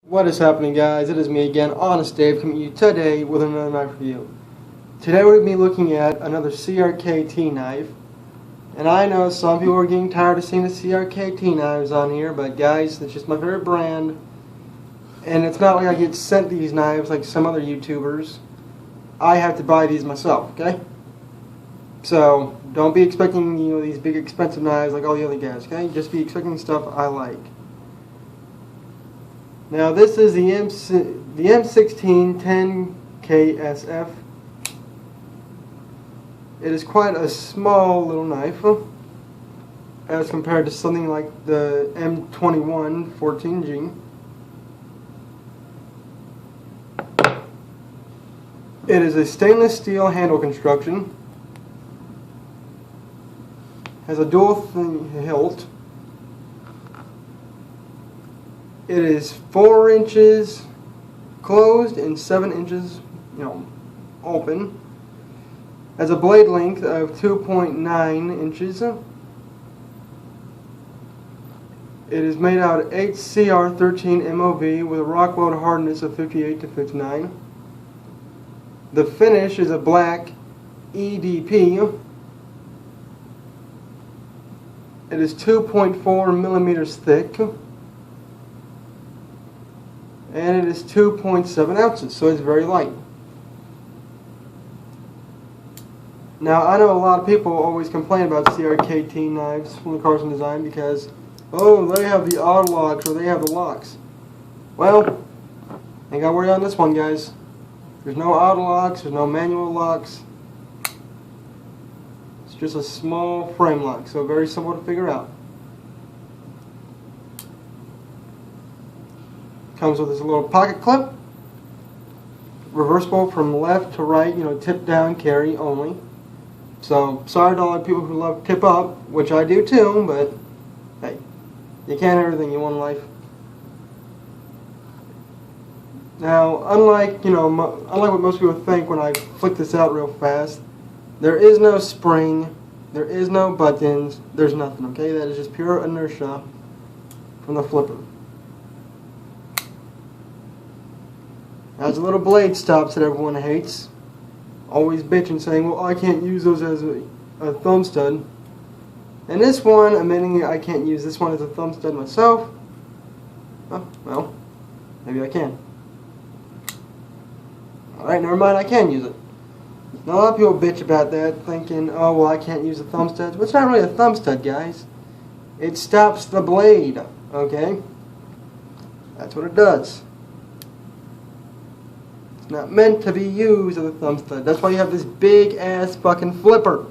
What is happening, guys? It is me again, Honest Dave, coming to you today with another knife review. Today we're going to be looking at another CRKT knife. And I know some people are getting tired of seeing the CRKT knives on here, but guys, it's just my favorite brand. And it's not like I get sent these knives like some other YouTubers. I have to buy these myself, okay? So, don't be expecting, these big expensive knives like all the other guys, okay? Just be expecting stuff I like. Now this is the M16-10KSF. It is quite a small little knife as compared to something like the M21-14G. It is a stainless steel handle construction. Has a dual hilt. It is 4 inches closed and 7 inches, open. Has a blade length of 2.9 inches. It is made out of HCR13 MOV with a rock weld hardness of 58 to 59. The finish is a black EDP. It is 2.4 millimeters thick. And it is 2.7 ounces, so it's very light. Now, I know a lot of people always complain about CRKT knives from the Carson Design because, oh, they have the auto locks or they have the locks. Well, ain't got to worry on this one, guys. There's no auto locks, there's no manual locks. It's just a small frame lock, so very simple to figure out. Comes with this little pocket clip, reversible from left to right, tip down carry only. So, sorry to all the people who love tip up, which I do too, but hey, you can't have everything you want in life. Now, unlike what most people think when I flick this out real fast, there is no spring, there is no buttons, there's nothing, okay? That is just pure inertia from the flipper. Has a little blade stops that everyone hates. Always bitching saying, well, I can't use those as a thumb stud. And this one, admitting I can't use this one as a thumb stud myself, well, maybe I can. Alright, never mind, I can use it. Now, a lot of people bitch about that, thinking, oh, well, I can't use the thumb studs. Well, it's not really a thumb stud, guys. It stops the blade, okay? That's what it does. It's not meant to be used as a thumb stud. That's why you have this big ass fucking flipper.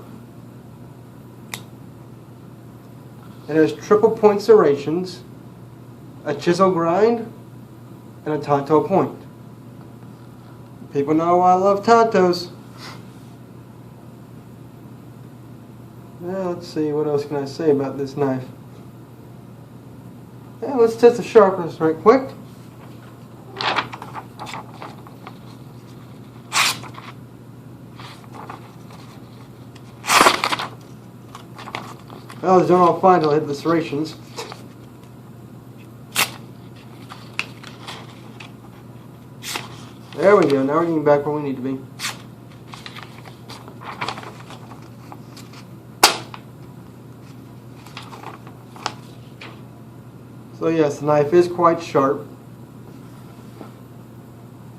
It has triple point serrations, a chisel grind, and a tanto point. People know I love tantos. Now let's see, what else can I say about this knife? Yeah, let's test the sharpness right quick. Well, it's doing all fine until I hit the serrations. There we go, now we're getting back where we need to be. So yes, the knife is quite sharp.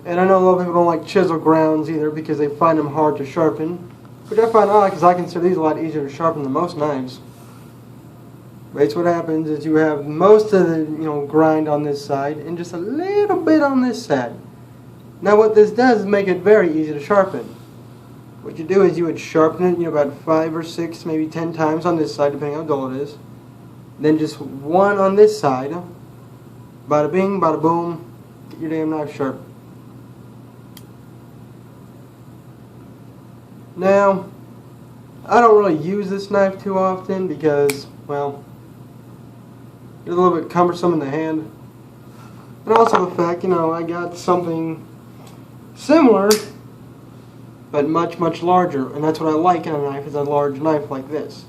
And I know a lot of people don't like chisel grounds either because they find them hard to sharpen. Which I find odd because I consider these a lot easier to sharpen than most knives. But what happens is you have most of the grind on this side and just a little bit on this side. Now what this does is make it very easy to sharpen. What you do is you would sharpen it about 5 or 6, maybe 10 times on this side depending how dull it is. Then just one on this side. Bada bing, bada boom, get your damn knife sharp. Now, I don't really use this knife too often because, well, it's a little bit cumbersome in the hand. And also the fact, I got something similar, but much, much larger. And that's what I like in a knife, is a large knife like this.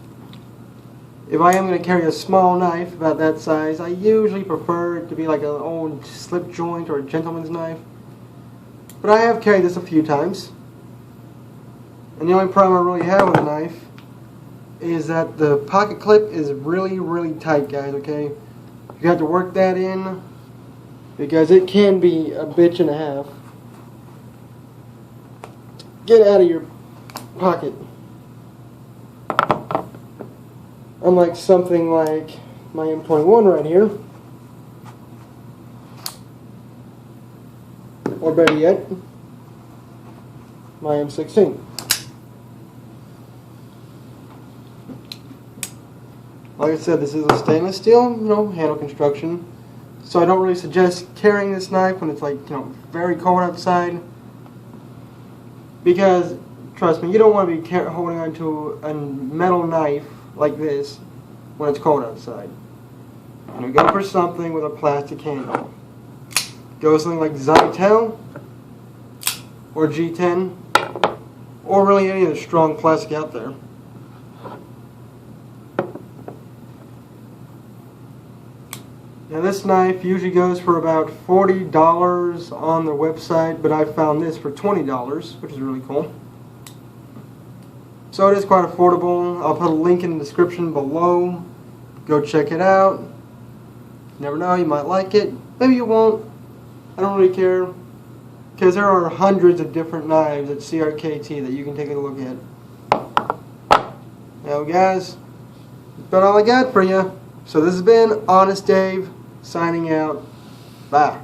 if I am going to carry a small knife about that size, I usually prefer it to be like an old slip joint or a gentleman's knife. But I have carried this a few times. And the only problem I really have with a knife is that the pocket clip is really, really tight, guys, okay? You have to work that in because it can be a bitch and a half. Get out of your pocket. Unlike something like my M21 right here, or better yet, my M16. Like I said, this is a stainless steel, handle construction. So I don't really suggest carrying this knife when it's like, very cold outside. Because, trust me, you don't want to be holding onto a metal knife like this when it's cold outside. And we go for something with a plastic handle. Go something like Zytel or G10 or really any of the strong plastic out there. Now this knife usually goes for about $40 on their website, but I found this for $20, which is really cool. So it is quite affordable. I'll put a link in the description below. Go check it out. You never know, you might like it. Maybe you won't. I don't really care. Because there are hundreds of different knives at CRKT that you can take a look at. Now guys, that's about all I got for you. So this has been Honest Dave, signing out. Bye.